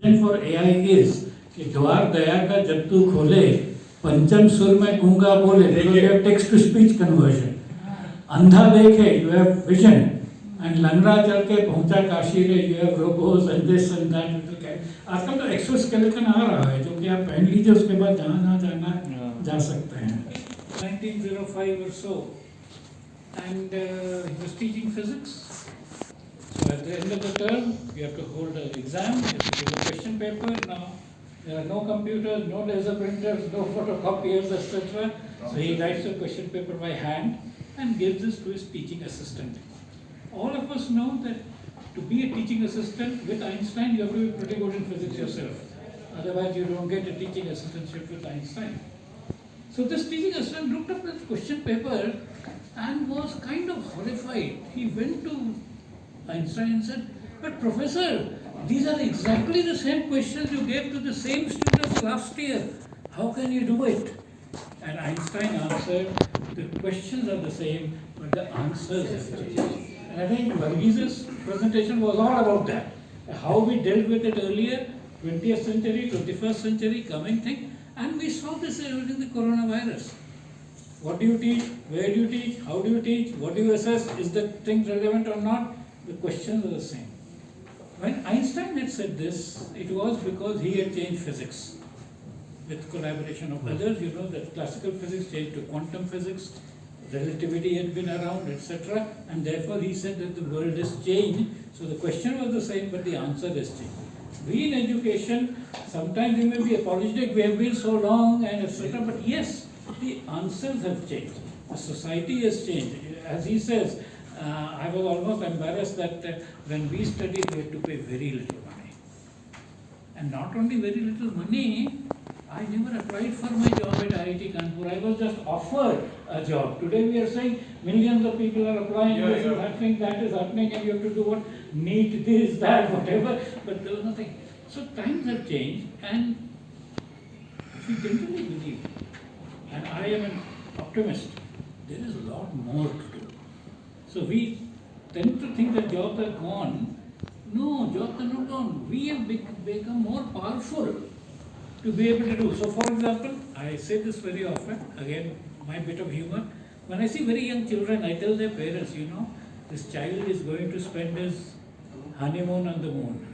vision for AI is कि द्वार दया का जब तू खोले पंचम सुर में गूंगा बोले because you have text to speech conversion. अंधा देखे you have vision and लंगड़ा चल के पहुंचा काशी रे you have robots and this and that. आजकल तो एक्सोस्केलेटन आ रहा है जो कि आप पहन लीजिए उसके बाद जहाँ ना जाना जा सकते हैं. 1905 or so, and he was teaching physics. So at the end of the term, you have to hold an exam, you have to give a question paper. Now there are no computers, no laser printers, no photocopiers, etc. So he writes the question paper by hand and gives this to his teaching assistant. All of us know that to be a teaching assistant with Einstein, you have to be pretty good in physics yourself. Otherwise, you don't get a teaching assistantship with Einstein. So this teaching assistant looked up at the question paper and was kind of horrified. He went to Einstein and said, "But professor, these are exactly the same questions you gave to the same students last year. How can you do it?" And Einstein answered, "The questions are the same, but the answers have changed." And I think Varghese presentation was all about that. How we dealt with it earlier, 20th century, 21st century, coming thing. And we saw this during the coronavirus. What do you teach? Where do you teach? How do you teach? What do you assess? Is the thing relevant or not? The questions are the same. When Einstein had said this, it was because he had changed physics. With collaboration of others, you know that classical physics changed to quantum physics, relativity had been around, etc. And therefore he said that the world has changed. So the question was the same, but the answer has changed. We in education, sometimes we may be apologetic, we have been so long and etc. But yes, the answers have changed. The society has changed. As he says, I was almost embarrassed that when we studied, we had to pay very little money. And not only very little money, I never applied for my job at IIT Kanpur. I was just offered a job. Today we are saying millions of people are applying, this is happening, that is happening, and you have to do what? NEET, this, that, whatever. But there was nothing. So times have changed, and if you generally believe, and I am an optimist, there is a lot more to do. So we tend to think that jobs are gone. No, jobs are not gone. We have become more powerful to be able to do. So for example, I say this very often, again, my bit of humor. When I see very young children, I tell their parents, you know, this child is going to spend his honeymoon on the moon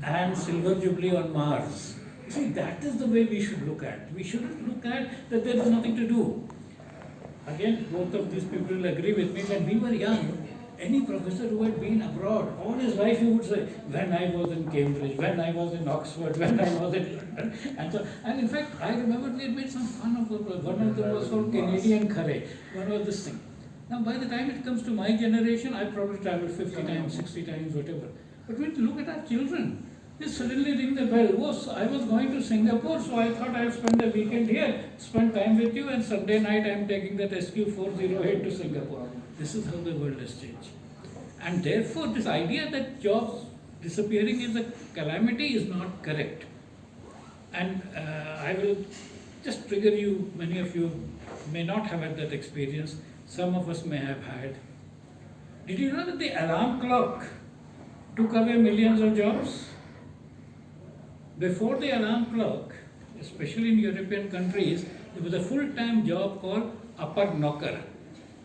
and silver jubilee on Mars. You see, that is the way we should look at. We shouldn't look at that there is nothing to do. Again, both of these people will agree with me. When we were young, any professor who had been abroad, all his life he would say, when I was in Cambridge, when I was in Oxford, when I was in London. And in fact, I remember we had made some fun of it. One of them was called Canadian Curry. One was this thing. Now, by the time it comes to my generation, I probably traveled 50 times, 60 times, whatever. But when you look at our children, they suddenly ring the bell. Oh, I was going to Singapore, so I thought I'll spend the weekend here, spend time with you, and Sunday night I'm taking that SQ408 to Singapore. This is how the world has changed. And therefore, this idea that jobs disappearing is a calamity is not correct. And I will just trigger you, many of you may not have had that experience, some of us may have had. Did you know that the alarm clock took away millions of jobs? Before the alarm clock, especially in European countries, there was a full-time job called upper knocker.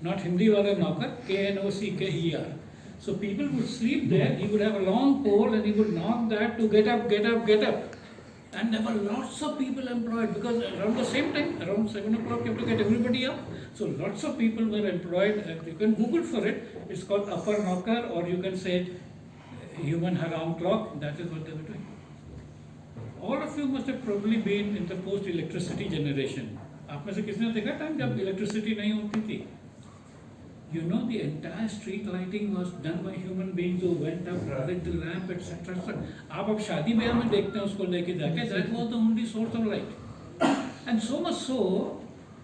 Not Hindi wala knocker, Knocker. So people would sleep there, he would have a long pole and he would knock that to get up, get up, get up. And there were lots of people employed because around the same time, around 7 o'clock, you have to get everybody up. So lots of people were employed. You can Google for it. It's called upper knocker, or you can say human alarm clock. That is what they were doing. All of you must have probably been in the post-electricity generation. आप में से किसने देखा time जब electricity नहीं होती थी? You know, the entire street lighting was done by human beings who went up, lit the lamp, etc. आप अब शादी ब्याह में देखते हैं उसको लेके जाके. That was the only source of light. And so much so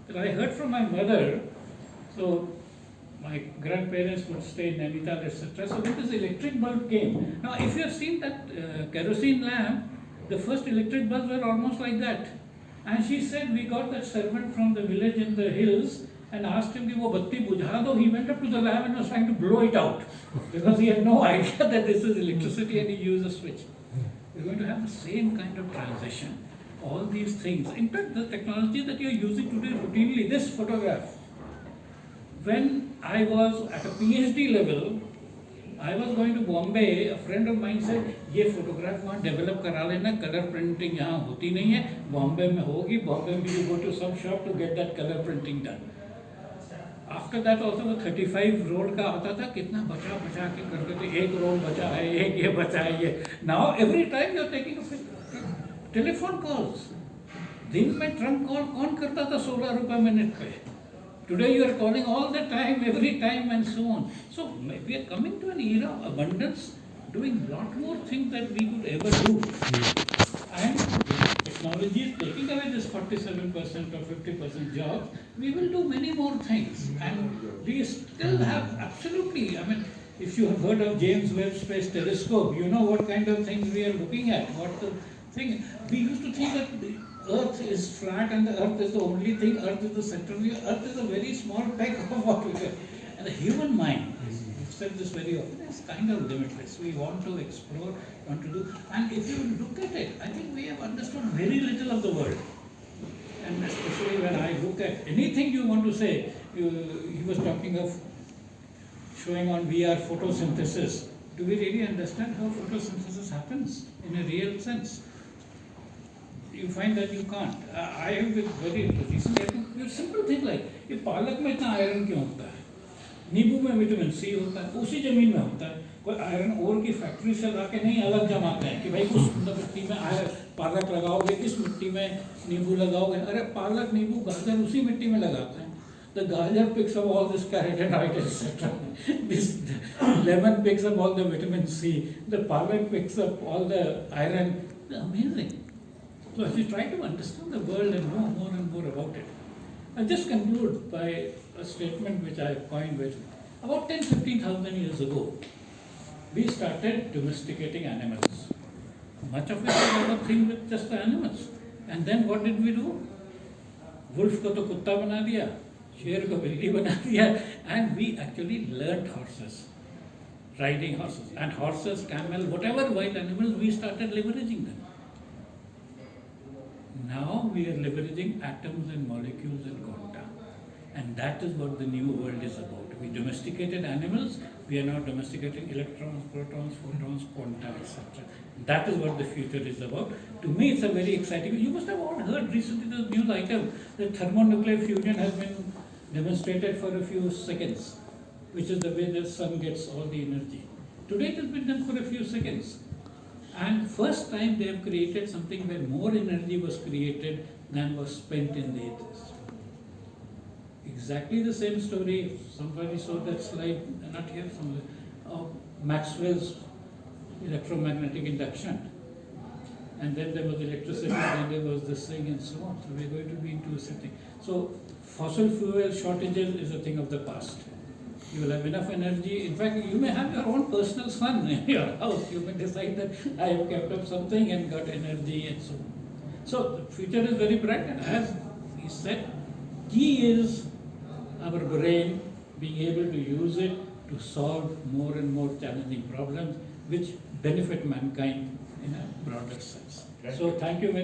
that I heard from my mother. So my grandparents would stay in Nainital, etc. So when this electric bulb came, now if you have seen that kerosene lamp, the first electric bulbs were almost like that. And she said, we got that servant from the village in the hills and asked him, wo batti bujha do. He went up to the lamp and was trying to blow it out because he had no idea that this is electricity and he used a switch. We're going to have the same kind of transition. All these things. In fact, the technology that you're using today routinely, this photograph. When I was at a PhD level, I was going to Bombay. A friend of mine said, "ये photograph वहाँ develop करा लेना, color printing यहाँ होती नहीं है, Bombay में होगी. Bombay में you go to some shop to get that color printing done." After that also वो 35 roll का आता था, कितना बचा बचा के करते थे, एक roll बचा है, एक ये बचा है ये. Now every time you're taking a telephone calls. दिन में trunk call कौन करता था 16 रुपए मिनट पे? Today you are calling all the time, every time and so on. So we are coming to an era of abundance, doing lot more things that we could ever do. And technology is taking away this 47% or 50% jobs. We will do many more things. And we still have absolutely, I mean, if you have heard of James Webb Space Telescope, you know what kind of things we are looking at. What the thing, we used to think that the Earth is flat and the Earth is the only thing, Earth is the center. Earth is a very small peck of what we get. And the human mind, we've said this very often, is kind of limitless. We want to explore, want to do. And if you look at it, I think we have understood very little of the world. And especially when I look at anything you want to say, he was talking of showing on VR photosynthesis. Do we really understand how photosynthesis happens in a real sense? You find that you can't. I have been very recently, simple thing like, ये पालक में इतना iron क्यों होता है? नींबू में vitamin C होता है, उसी जमीन में होता है. कोई आयरन और की फैक्ट्री से लाके नहीं अलग जमाते हैं कि भाई उस मिट्टी में पालक लगाओगे, इस मिट्टी में नींबू लगाओगे. अरे पालक, नींबू, गाजर उसी मिट्टी में लगाते हैं. The gajar picks up all this carotenoids, etc. This lemon picks up all the vitamin C. The palak picks up all the iron. Amazing. So as you try to understand the world and know more and more about it, I'll just conclude by a statement which I coined with. About 10,000-15,000 years ago, we started domesticating animals. Much of it was a thing with just the animals. And then what did we do? Wolf ko to kutta bana diya, शेर को बिल्ली बना दिया. And we actually learnt horses, riding horses. And horses, camel, whatever wild animals, we started leveraging them. Now we are leveraging atoms and molecules and quanta. And that is what the new world is about. We domesticated animals, we are now domesticating electrons, protons, photons, quanta, etc. That is what the future is about. To me, it's a very exciting. You must have all heard recently the news item that thermonuclear fusion has been demonstrated for a few seconds, which is the way the sun gets all the energy. Today it has been done for a few seconds. And first time they have created something where more energy was created than was spent in the ethers. Exactly the same story. Somebody saw that slide, not here, somewhere, of Maxwell's electromagnetic induction. And then there was electricity, then there was this thing and so on. So we're going to be into something. So fossil fuel shortages is a thing of the past. You will have enough energy. In fact, you may have your own personal sun in your house. You may decide that I have kept up something and got energy and so on. So the future is very bright, and as he said, key is our brain being able to use it to solve more and more challenging problems which benefit mankind in a broader sense. So thank you very much.